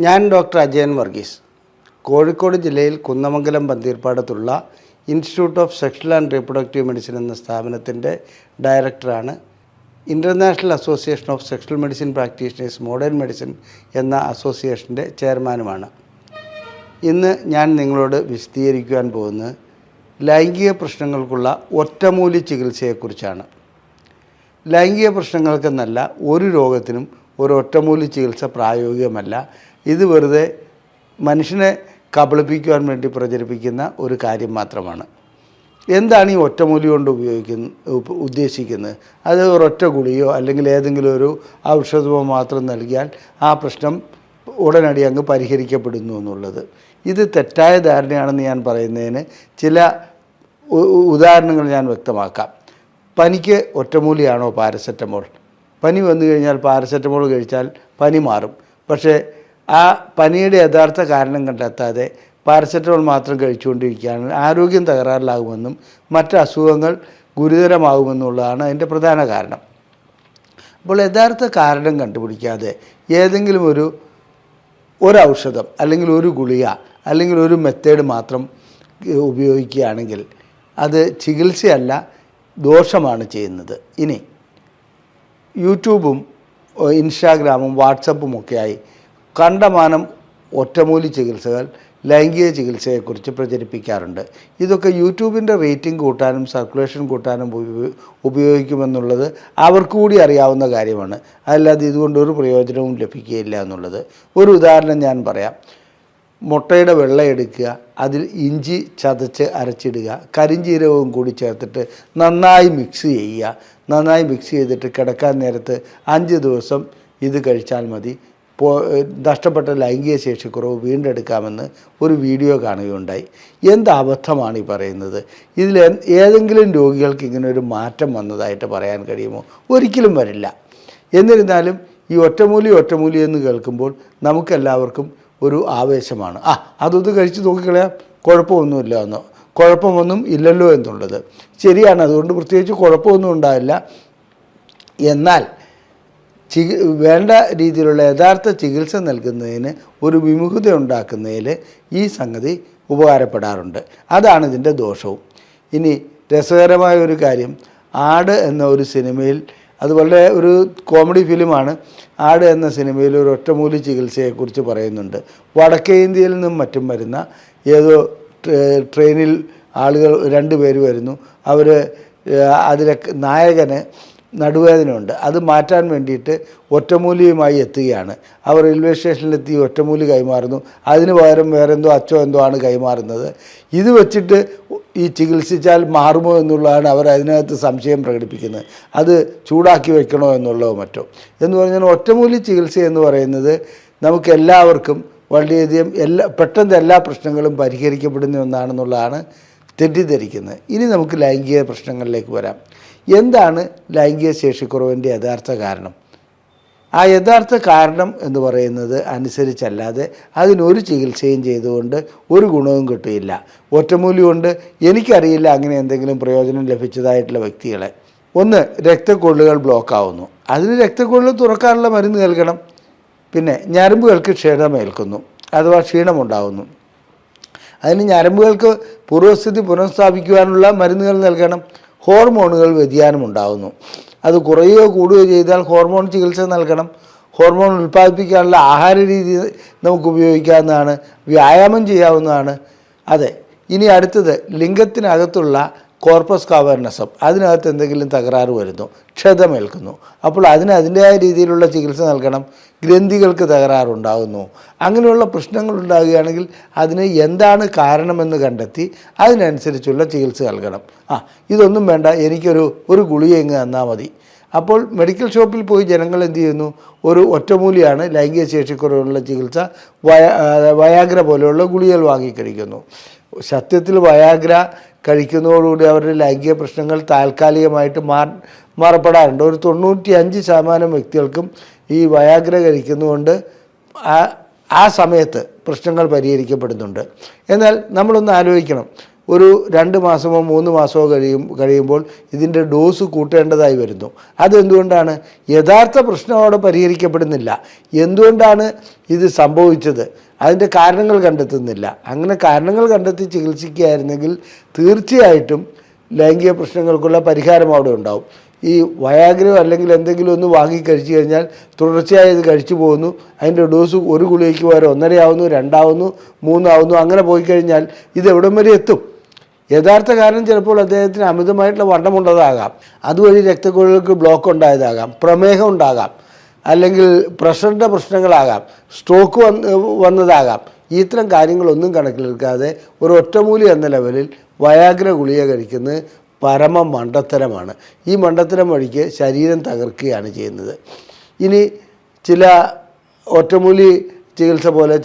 ഞാൻ ഡോക്ടർ അജയൻ വർഗീസ്, കോഴിക്കോട് ജില്ലയിൽ കുന്നമംഗലം പന്തീർപ്പാടത്തുള്ള institute of sexual and reproductive medicine എന്ന സ്ഥാപനത്തിൻ്റെ ഡയറക്ടറാണ്. International association of sexual medicine practitioners modern medicine എന്ന അസോസിയേഷൻ്റെ ചെയർമാനുമാണ്. ഇന്ന് ഞാൻ നിങ്ങളോട് വിശദീകരിക്കുവാൻ പോകുന്നത് ലൈംഗിക പ്രശ്നങ്ങൾക്കുള്ള ഒറ്റമൂലി ചികിത്സയെക്കുറിച്ചാണ്. ലൈംഗിക പ്രശ്നങ്ങൾക്കെന്നല്ല, ഒരു രോഗത്തിനും ഒരു ഒറ്റമൂലി ചികിത്സ പ്രായോഗികമല്ല. ഇത് വെറുതെ മനുഷ്യനെ കബളിപ്പിക്കുവാൻ വേണ്ടി പ്രചരിപ്പിക്കുന്ന ഒരു കാര്യം മാത്രമാണ്. എന്താണ് ഈ ഒറ്റമൂലി കൊണ്ട് ഉദ്ദേശിക്കുന്നത്? അത് ഒരൊറ്റ ഗുളിയോ അല്ലെങ്കിൽ ഏതെങ്കിലും ഒരു ഔഷധമോ മാത്രം നൽകിയാൽ ആ പ്രശ്നം ഉടനടി അങ്ങ് പരിഹരിക്കപ്പെടുന്നു എന്നുള്ളത്. ഇത് തെറ്റായ ധാരണയാണെന്ന് ഞാൻ പറയുന്നതിന് ചില ഉദാഹരണങ്ങൾ ഞാൻ വ്യക്തമാക്കാം. പനിക്ക് ഒറ്റമൂലിയാണോ പാരസെറ്റമോൾ? പനി വന്നു കഴിഞ്ഞാൽ പാരസെറ്റമോൾ കഴിച്ചാൽ പനി മാറും. പക്ഷേ ആ പനിയുടെ യഥാർത്ഥ കാരണം കണ്ടെത്താതെ പാരസെറ്റമോൾ മാത്രം കഴിച്ചുകൊണ്ടിരിക്കുകയാണ് ആരോഗ്യം തകരാറിലാകുമെന്നും മറ്റ് അസുഖങ്ങൾ ഗുരുതരമാകുമെന്നുള്ളതാണ് അതിൻ്റെ പ്രധാന കാരണം. അപ്പോൾ യഥാർത്ഥ കാരണം കണ്ടുപിടിക്കാതെ ഏതെങ്കിലും ഒരു ഔഷധം അല്ലെങ്കിൽ ഒരു ഗുളിക അല്ലെങ്കിൽ ഒരു മെത്തേഡ് മാത്രം ഉപയോഗിക്കുകയാണെങ്കിൽ അത് ചികിത്സയല്ല, ദോഷമാണ് ചെയ്യുന്നത്. ഇനി യൂട്യൂബും ഇൻസ്റ്റാഗ്രാമും വാട്സപ്പും ഒക്കെയായി കണ്ടമാനം ഒറ്റമൂലി ചികിത്സകൾ ലൈംഗിക ചികിത്സയെക്കുറിച്ച് പ്രചരിപ്പിക്കാറുണ്ട്. ഇതൊക്കെ യൂട്യൂബിൻ്റെ റേറ്റിംഗ് കൂട്ടാനും സർക്കുലേഷൻ കൂട്ടാനും ഉപയോഗിക്കുമെന്നുള്ളത് അവർക്ക് കൂടി അറിയാവുന്ന കാര്യമാണ്. അല്ലാതെ ഇതുകൊണ്ടൊരു പ്രയോജനവും ലഭിക്കുകയില്ല എന്നുള്ളത്. ഒരു ഉദാഹരണം ഞാൻ പറയാം. മുട്ടയുടെ വെള്ള എടുക്കുക, അതിൽ ഇഞ്ചി ചതച്ച് അരച്ചിടുക, കരിഞ്ജീരകവും കൂടി ചേർത്തിട്ട് നന്നായി മിക്സ് ചെയ്യുക. നന്നായി മിക്സ് ചെയ്തിട്ട് കിടക്കാൻ നേരത്ത് 5 ദിവസം ഇത് കഴിച്ചാൽ മതി. നഷ്ടപ്പെട്ട ലൈംഗിക ശേഷിക്കുറവ് വീണ്ടെടുക്കാമെന്ന് ഒരു വീഡിയോ കാണുകയുണ്ടായി. എന്ത് അബദ്ധമാണ് ഈ പറയുന്നത്? ഇതിൽ ഏതെങ്കിലും രോഗികൾക്ക് ഇങ്ങനെ ഒരു മാറ്റം വന്നതായിട്ട് പറയാൻ കഴിയുമോ? ഒരിക്കലും വരില്ല. എന്നിരുന്നാലും ഈ ഒറ്റമൂലി എന്ന് കേൾക്കുമ്പോൾ നമുക്കെല്ലാവർക്കും ഒരു ആവേശമാണ്. അതൊന്ന് കഴിച്ച് നോക്കിക്കളയാം, കുഴപ്പമൊന്നുമില്ല എന്നോ, കുഴപ്പമൊന്നും ഇല്ലല്ലോ എന്നുള്ളത് ശരിയാണ്. അതുകൊണ്ട് പ്രത്യേകിച്ച് കുഴപ്പമൊന്നും ഉണ്ടാവില്ല. എന്നാൽ വേണ്ട രീതിയിലുള്ള യഥാർത്ഥ ചികിത്സ നൽകുന്നതിന് ഒരു വിമുഖത ഉണ്ടാക്കുന്നതിൽ ഈ സംഗതി ഉപകാരപ്പെടാറുണ്ട്. അതാണ് ഇതിൻ്റെ ദോഷവും. ഇനി രസകരമായ ഒരു കാര്യം, ആട് എന്ന ഒരു സിനിമയിൽ, അത് വളരെ ഒരു കോമഡി ഫിലിമാണ്. ആട് എന്ന സിനിമയിൽ ഒരു ഒറ്റമൂലി ചികിത്സയെക്കുറിച്ച് പറയുന്നുണ്ട്. വടക്കേ ഇന്ത്യയിൽ നിന്നും മറ്റും വരുന്ന ഏതോ ട്രെയിനിൽ ആളുകൾ 2 പേര് വരുന്നു. അതിലെ നായകന് നടുവേദനയുണ്ട്. അത് മാറ്റാൻ വേണ്ടിയിട്ട് ഒറ്റമൂലിയുമായി എത്തുകയാണ്. അവർ റെയിൽവേ സ്റ്റേഷനിലെത്തി ഒറ്റമൂലി കൈമാറുന്നു. അതിന് പകരം വേറെന്തോ അച്ചോ എന്തോ ആണ് കൈമാറുന്നത്. ഇത് വെച്ചിട്ട് ഈ ചികിത്സിച്ചാൽ മാറുമോ എന്നുള്ളതാണ് അവർ അതിനകത്ത് സംശയം പ്രകടിപ്പിക്കുന്നത്. അത് ചൂടാക്കി വയ്ക്കണോ എന്നുള്ളതോ മറ്റോ എന്ന് പറഞ്ഞാൽ ഒറ്റമൂലി ചികിത്സ എന്ന് പറയുന്നത് നമുക്കെല്ലാവർക്കും വളരെയധികം പെട്ടെന്ന് എല്ലാ പ്രശ്നങ്ങളും പരിഹരിക്കപ്പെടുന്ന ഒന്നാണെന്നുള്ളതാണ് തെറ്റിദ്ധരിക്കുന്നത്. ഇനി നമുക്ക് ലൈംഗിക പ്രശ്നങ്ങളിലേക്ക് വരാം. എന്താണ് ലൈംഗിക ശേഷിക്കുറവിൻ്റെ യഥാർത്ഥ കാരണം? ആ യഥാർത്ഥ കാരണം എന്ന് പറയുന്നത് അനുസരിച്ചല്ലാതെ അതിനൊരു ചികിത്സയും ചെയ്തുകൊണ്ട് ഒരു ഗുണവും കിട്ടുകയില്ല. ഒറ്റമൂലി കൊണ്ട് എനിക്കറിയില്ല അങ്ങനെ എന്തെങ്കിലും പ്രയോജനം ലഭിച്ചതായിട്ടുള്ള വ്യക്തികളെ. ഒന്ന്, രക്തക്കൊള്ളുകൾ ബ്ലോക്കാവുന്നു. അതിന് രക്തക്കൊള്ളുകൾ തുറക്കാനുള്ള മരുന്ന് നൽകണം. പിന്നെ ഞരമ്പുകൾക്ക് ക്ഷീണമേൽക്കുന്നു അഥവാ ക്ഷീണമുണ്ടാകുന്നു. അതിന് ഞരമ്പുകൾക്ക് പൂർവ്വസ്ഥിതി പുനഃസ്ഥാപിക്കുവാനുള്ള മരുന്നുകൾ നൽകണം. ഹോർമോണുകൾ വ്യതിയാനമുണ്ടാകുന്നു. അത് കുറയുകയോ കൂടുകയോ ചെയ്താൽ ഹോർമോൺ ചികിത്സ നൽകണം. ഹോർമോൺ ഉൽപ്പാദിപ്പിക്കാനുള്ള ആഹാര രീതി നമുക്ക് ഉപയോഗിക്കാവുന്നതാണ്, വ്യായാമം ചെയ്യാവുന്നതാണ്. അതെ. ഇനി അടുത്തത്, ലിംഗത്തിനകത്തുള്ള കോർപ്പസ് കാവേർനസം, അതിനകത്ത് എന്തെങ്കിലും തകരാറ് വരുന്നു, ക്ഷതമേൽക്കുന്നു. അപ്പോൾ അതിൻ്റെതായ രീതിയിലുള്ള ചികിത്സ നൽകണം. ഗ്രന്ഥികൾക്ക് തകരാറുണ്ടാകുന്നു. അങ്ങനെയുള്ള പ്രശ്നങ്ങൾ ഉണ്ടാകുകയാണെങ്കിൽ അതിന് എന്താണ് കാരണമെന്ന് കണ്ടെത്തി അതിനനുസരിച്ചുള്ള ചികിത്സ നൽകണം. ഇതൊന്നും വേണ്ട, എനിക്കൊരു ഗുളിക ഇങ്ങ് തന്നാൽ മതി. അപ്പോൾ മെഡിക്കൽ ഷോപ്പിൽ പോയി ജനങ്ങൾ എന്ത് ചെയ്യുന്നു? ഒരു ഒറ്റമൂലിയാണ് ലൈംഗിക ശേഷിക്കുറവുള്ള ചികിത്സ, വയാഗ്ര പോലെയുള്ള ഗുളികകൾ വാങ്ങിക്കഴിക്കുന്നു. സത്യത്തിൽ വയാഗ്ര കഴിക്കുന്നതോടുകൂടി അവരുടെ ലൈംഗിക പ്രശ്നങ്ങൾ താൽക്കാലികമായിട്ട് മാറപ്പെടാറുണ്ട്. ഒരു 95% വ്യക്തികൾക്കും ഈ വയാഗ്ര കഴിക്കുന്നതുകൊണ്ട് ആ സമയത്ത് പ്രശ്നങ്ങൾ പരിഹരിക്കപ്പെടുന്നുണ്ട്. എന്നാൽ നമ്മളൊന്ന് ആലോചിക്കണം, ഒരു 2 മാസമോ 3 മാസമോ കഴിയുമ്പോൾ ഇതിൻ്റെ ഡോസ് കൂട്ടേണ്ടതായി വരുന്നു. അതെന്തുകൊണ്ടാണ്? യഥാർത്ഥ പ്രശ്നം അവിടെ പരിഹരിക്കപ്പെടുന്നില്ല. എന്തുകൊണ്ടാണ് ഇത് സംഭവിച്ചത്? അതിൻ്റെ കാരണങ്ങൾ കണ്ടെത്തുന്നില്ല. അങ്ങനെ കാരണങ്ങൾ കണ്ടെത്തി ചികിത്സിക്കുകയായിരുന്നെങ്കിൽ തീർച്ചയായിട്ടും ലൈംഗിക പ്രശ്നങ്ങൾക്കുള്ള പരിഹാരം അവിടെ ഉണ്ടാവും. ഈ വയാഗ്രോ അല്ലെങ്കിൽ എന്തെങ്കിലും ഒന്ന് വാങ്ങി കഴിച്ചു കഴിഞ്ഞാൽ തുടർച്ചയായി ഇത് കഴിച്ചു പോകുന്നു. അതിൻ്റെ ഡോസ് ഒരു ഗുളികയ്ക്ക് പകരം 1.5 ആവുന്നു, 2 ആവുന്നു, 3 ആവുന്നു. അങ്ങനെ പോയി കഴിഞ്ഞാൽ ഇത് എവിടം വരെ എത്തും? യഥാർത്ഥ കാരണം ചിലപ്പോൾ അദ്ദേഹത്തിന് അമിതമായിട്ടുള്ള വണ്ണമുള്ളതാകാം, അതുവഴി രക്തക്കുഴലുകൾക്ക് ബ്ലോക്ക് ഉണ്ടായതാകാം, പ്രമേഹം ഉണ്ടാകാം, അല്ലെങ്കിൽ പ്രഷറിൻ്റെ പ്രശ്നങ്ങളാകാം, സ്ട്രോക്ക് വന്നതാകാം. ഇത്തരം കാര്യങ്ങളൊന്നും കണക്കിലെടുക്കാതെ ഒരു ഒറ്റമൂലി എന്ന ലെവലിൽ വയാഗ്ര ഗുളിക കഴിക്കുന്നത് പരമ മണ്ടത്തരമാണ്. ഈ മണ്ടത്തരം വഴിക്ക് ശരീരം തകർക്കുകയാണ് ചെയ്യുന്നത്. ഇനി ചില ഒറ്റമൂലി ചികിത്സ പോലെ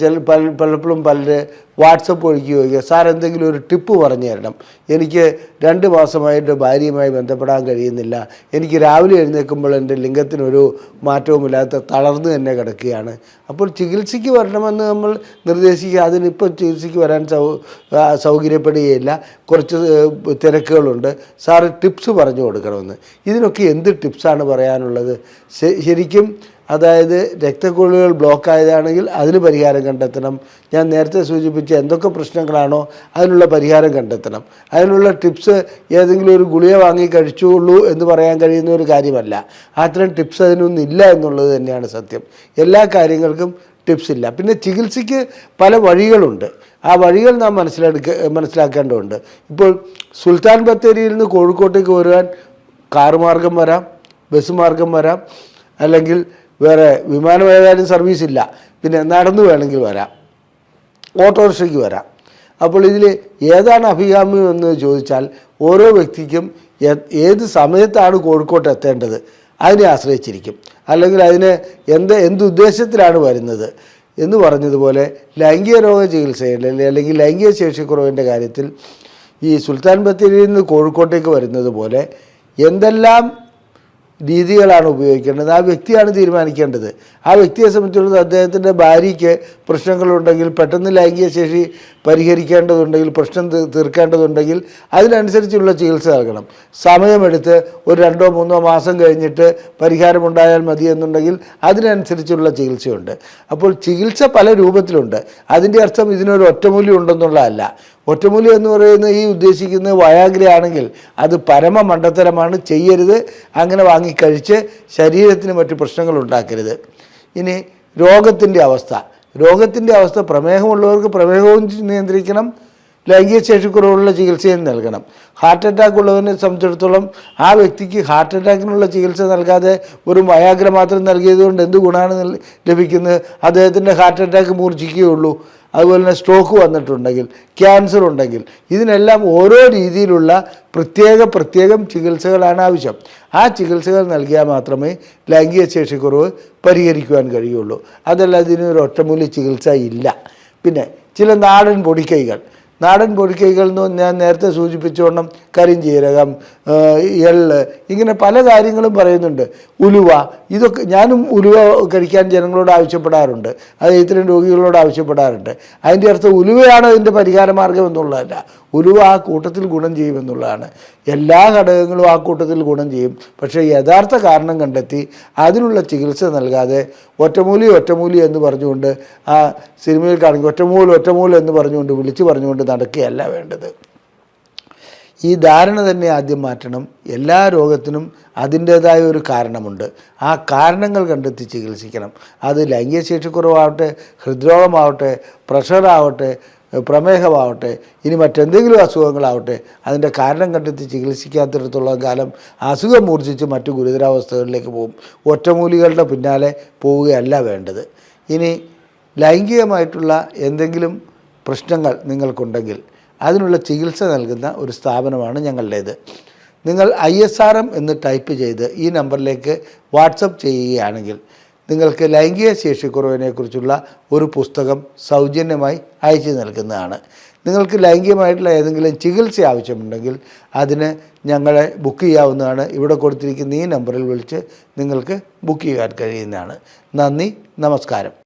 പലപ്പോഴും പലര് വാട്സപ്പ് വഴിക്ക് ചോദിക്കുക, സാർ എന്തെങ്കിലും ഒരു ടിപ്പ് പറഞ്ഞു തരണം, എനിക്ക് 2 മാസമായിട്ട് ഭാര്യയുമായി ബന്ധപ്പെടാൻ കഴിയുന്നില്ല, എനിക്ക് രാവിലെ എഴുന്നേൽക്കുമ്പോൾ എൻ്റെ ലിംഗത്തിനൊരു മാറ്റവുമില്ലാത്ത തളർന്ന് തന്നെ കിടക്കുകയാണ്. അപ്പോൾ ചികിത്സയ്ക്ക് വരണമെന്ന് നമ്മൾ നിർദ്ദേശിക്കുക. അതിനിപ്പോൾ ചികിത്സയ്ക്ക് വരാൻ സൗകര്യപ്പെടുകയില്ല, കുറച്ച് തിരക്കുകളുണ്ട്, സാറ് ടിപ്സ് പറഞ്ഞു കൊടുക്കണമെന്ന്. ഇതിനൊക്കെ എന്ത് ടിപ്സാണ് പറയാനുള്ളത്? ശരിക്കും അതായത് രക്തക്കുഴലുകൾ ബ്ലോക്കായതാണെങ്കിൽ അതിന് പരിഹാരം കണ്ടെത്തണം. ഞാൻ നേരത്തെ സൂചിപ്പിച്ച എന്തൊക്കെ പ്രശ്നങ്ങളാണോ അതിനുള്ള പരിഹാരം കണ്ടെത്തണം. അതിനുള്ള ടിപ്സ് ഏതെങ്കിലും ഒരു ഗുളിക വാങ്ങി കഴിച്ചുള്ളൂ എന്ന് പറയാൻ കഴിയുന്ന ഒരു കാര്യമല്ല. അത്തരം ടിപ്സ് അതിനൊന്നും ഇല്ല എന്നുള്ളത് തന്നെയാണ് സത്യം. എല്ലാ കാര്യങ്ങൾക്കും ടിപ്സ് ഇല്ല. പിന്നെ ചികിത്സയ്ക്ക് പല വഴികളുണ്ട്. ആ വഴികൾ നാം മനസ്സിലാക്കേണ്ടതുണ്ട്. ഇപ്പോൾ സുൽത്താൻ ബത്തേരിയിൽ നിന്ന് കോഴിക്കോട്ടേക്ക് വരുവാൻ കാർ മാർഗം വരാം, ബസ് മാർഗം വരാം, അല്ലെങ്കിൽ വേറെ വിമാനമേതായാലും സർവീസ് ഇല്ല, പിന്നെ നടന്നു വേണമെങ്കിൽ വരാം, ഓട്ടോറിക്ഷയ്ക്ക് വരാം. അപ്പോൾ ഇതിൽ ഏതാണ് അഭികാമ്യം എന്ന് ചോദിച്ചാൽ ഓരോ വ്യക്തിക്കും ഏത് സമയത്താണ് കോഴിക്കോട്ട് എത്തേണ്ടത് അതിനെ ആശ്രയിച്ചിരിക്കും. അല്ലെങ്കിൽ അതിന് എന്തുദ്ദേശത്തിലാണ് വരുന്നത് എന്ന് പറഞ്ഞതുപോലെ ലൈംഗിക രോഗ ചികിത്സയിൽ അല്ലെങ്കിൽ ലൈംഗിക ശേഷിക്കുറവിൻ്റെ കാര്യത്തിൽ ഈ സുൽത്താൻ ബത്തേരിയിൽ നിന്ന് കോഴിക്കോട്ടേക്ക് വരുന്നത് പോലെ എന്തെല്ലാം രീതികളാണ് ഉപയോഗിക്കേണ്ടത് ആ വ്യക്തിയാണ് തീരുമാനിക്കേണ്ടത്. ആ വ്യക്തിയെ സംബന്ധിച്ചിടത്തോളം അദ്ദേഹത്തിൻ്റെ ഭാര്യയ്ക്ക് പ്രശ്നങ്ങളുണ്ടെങ്കിൽ, പെട്ടെന്ന് ലൈംഗിക ശേഷി പരിഹരിക്കേണ്ടതുണ്ടെങ്കിൽ, പ്രശ്നം തീർക്കേണ്ടതുണ്ടെങ്കിൽ അതിനനുസരിച്ചുള്ള ചികിത്സ നൽകണം. സമയമെടുത്ത് ഒരു 2-3 മാസം കഴിഞ്ഞിട്ട് പരിഹാരമുണ്ടായാൽ മതി എന്നുണ്ടെങ്കിൽ അതിനനുസരിച്ചുള്ള ചികിത്സയുണ്ട്. അപ്പോൾ ചികിത്സ പല രൂപത്തിലുണ്ട്. അതിൻ്റെ അർത്ഥം ഇതിനൊരു ഒറ്റമൂല്യം ഉണ്ടെന്നുള്ളതല്ല. ഒറ്റമൂല്യം എന്ന് പറയുന്നത് ഈ ഉദ്ദേശിക്കുന്നത് വയാഗ്ര ആണെങ്കിൽ അത് പരമ മണ്ടത്തരമാണ്, ചെയ്യരുത്. അങ്ങനെ വാങ്ങിക്കഴിച്ച് ശരീരത്തിന് മറ്റു പ്രശ്നങ്ങൾ ഉണ്ടാക്കരുത്. ഇനി രോഗത്തിൻ്റെ അവസ്ഥ പ്രമേഹമുള്ളവർക്ക് പ്രമേഹവും നിയന്ത്രിക്കണം, ലൈംഗിക ശേഷിക്കുറവുള്ള ചികിത്സയും നൽകണം. ഹാർട്ട് അറ്റാക്ക് ഉള്ളവനെ സംബന്ധിച്ചിടത്തോളം ആ വ്യക്തിക്ക് ഹാർട്ട് അറ്റാക്കിനുള്ള ചികിത്സ നൽകാതെ ഒരു വയാഗ്ര മാത്രം നൽകിയതുകൊണ്ട് എന്ത് ഗുണമാണ് ലഭിക്കുന്നത്? അദ്ദേഹത്തിൻ്റെ ഹാർട്ട് അറ്റാക്ക് മൂർച്ഛിക്കുകയുള്ളൂ. അതുപോലെ തന്നെ സ്ട്രോക്ക് വന്നിട്ടുണ്ടെങ്കിൽ, ക്യാൻസർ ഉണ്ടെങ്കിൽ, ഇതിനെല്ലാം ഓരോ രീതിയിലുള്ള പ്രത്യേകം ചികിത്സകളാണ് ആവശ്യം. ആ ചികിത്സകൾ നൽകിയാൽ മാത്രമേ ലൈംഗിക ശേഷിക്കുറവ് പരിഹരിക്കുവാൻ കഴിയുള്ളൂ. അതല്ല ഇതിനൊരു ഒറ്റമൂലി ചികിത്സ ഇല്ല. പിന്നെ ചില നാടൻ പൊടിക്കൈകൾ എന്ന് ഞാൻ നേരത്തെ സൂചിപ്പിച്ചോണം, കരിഞ്ജീരകം, എള്ള്, ഇങ്ങനെ പല കാര്യങ്ങളും പറയുന്നുണ്ട്. ഉലുവ, ഇതൊക്കെ ഞാനും ഉലുവ കഴിക്കാൻ ജനങ്ങളോട് ആവശ്യപ്പെടാറുണ്ട്, അത് ഇത്തരം രോഗികളോട് ആവശ്യപ്പെടാറുണ്ട്. അതിൻ്റെ അർത്ഥം ഉലുവയാണ് അതിൻ്റെ പരിഹാര മാർഗം എന്നുള്ളതല്ല. ഉലുവ ആ കൂട്ടത്തിൽ ഗുണം ചെയ്യുമെന്നുള്ളതാണ്. എല്ലാ ഘടകങ്ങളും ആ കൂട്ടത്തിൽ ഗുണം ചെയ്യും. പക്ഷേ യഥാർത്ഥ കാരണം കണ്ടെത്തി അതിനുള്ള ചികിത്സ നൽകാതെ ഒറ്റമൂലി എന്ന് പറഞ്ഞുകൊണ്ട് ആ സിനിമയിൽ കാണിക്കും, ഒറ്റമൂല് എന്ന് പറഞ്ഞുകൊണ്ട് വിളിച്ചു പറഞ്ഞുകൊണ്ട് നടക്കുകയല്ല വേണ്ടത്. ഈ ധാരണ തന്നെ ആദ്യം മാറ്റണം. എല്ലാ രോഗത്തിനും അതിൻ്റേതായ ഒരു കാരണമുണ്ട്. ആ കാരണങ്ങൾ കണ്ടെത്തി ചികിത്സിക്കണം. അത് ലൈംഗിക ശേഷിക്കുറവാവട്ടെ, ഹൃദ്രോഗമാവട്ടെ, പ്രഷറാവട്ടെ, പ്രമേഹമാവട്ടെ, ഇനി മറ്റെന്തെങ്കിലും അസുഖങ്ങളാവട്ടെ, അതിൻ്റെ കാരണം കണ്ടെത്തി ചികിത്സിക്കാത്തിടത്തോളം കാലം അസുഖം മൂർച്ഛിച്ച് മറ്റു ഗുരുതരാവസ്ഥകളിലേക്ക് പോകും. ഒറ്റമൂലികളുടെ പിന്നാലെ പോവുകയല്ല വേണ്ടത്. ഇനി ലൈംഗികമായിട്ടുള്ള എന്തെങ്കിലും പ്രശ്നങ്ങൾ നിങ്ങൾക്കുണ്ടെങ്കിൽ അതിനുള്ള ചികിത്സ നൽകുന്ന ഒരു സ്ഥാപനമാണ് ഞങ്ങളുടേത്. നിങ്ങൾ ISRM എന്ന് ടൈപ്പ് ചെയ്ത് ഈ നമ്പറിലേക്ക് വാട്സപ്പ് ചെയ്യുകയാണെങ്കിൽ നിങ്ങൾക്ക് ലൈംഗിക ശേഷിക്കുറവിനെക്കുറിച്ചുള്ള ഒരു പുസ്തകം സൗജന്യമായി അയച്ചു നൽകുന്നതാണ്. നിങ്ങൾക്ക് ലൈംഗികമായിട്ടുള്ള ഏതെങ്കിലും ചികിത്സ ആവശ്യമുണ്ടെങ്കിൽ അതിന് ഞങ്ങളെ ബുക്ക് ചെയ്യാവുന്നതാണ്. ഇവിടെ കൊടുത്തിരിക്കുന്ന ഈ നമ്പറിൽ വിളിച്ച് നിങ്ങൾക്ക് ബുക്ക് ചെയ്യാൻ കഴിയുന്നതാണ്. നന്ദി, നമസ്കാരം.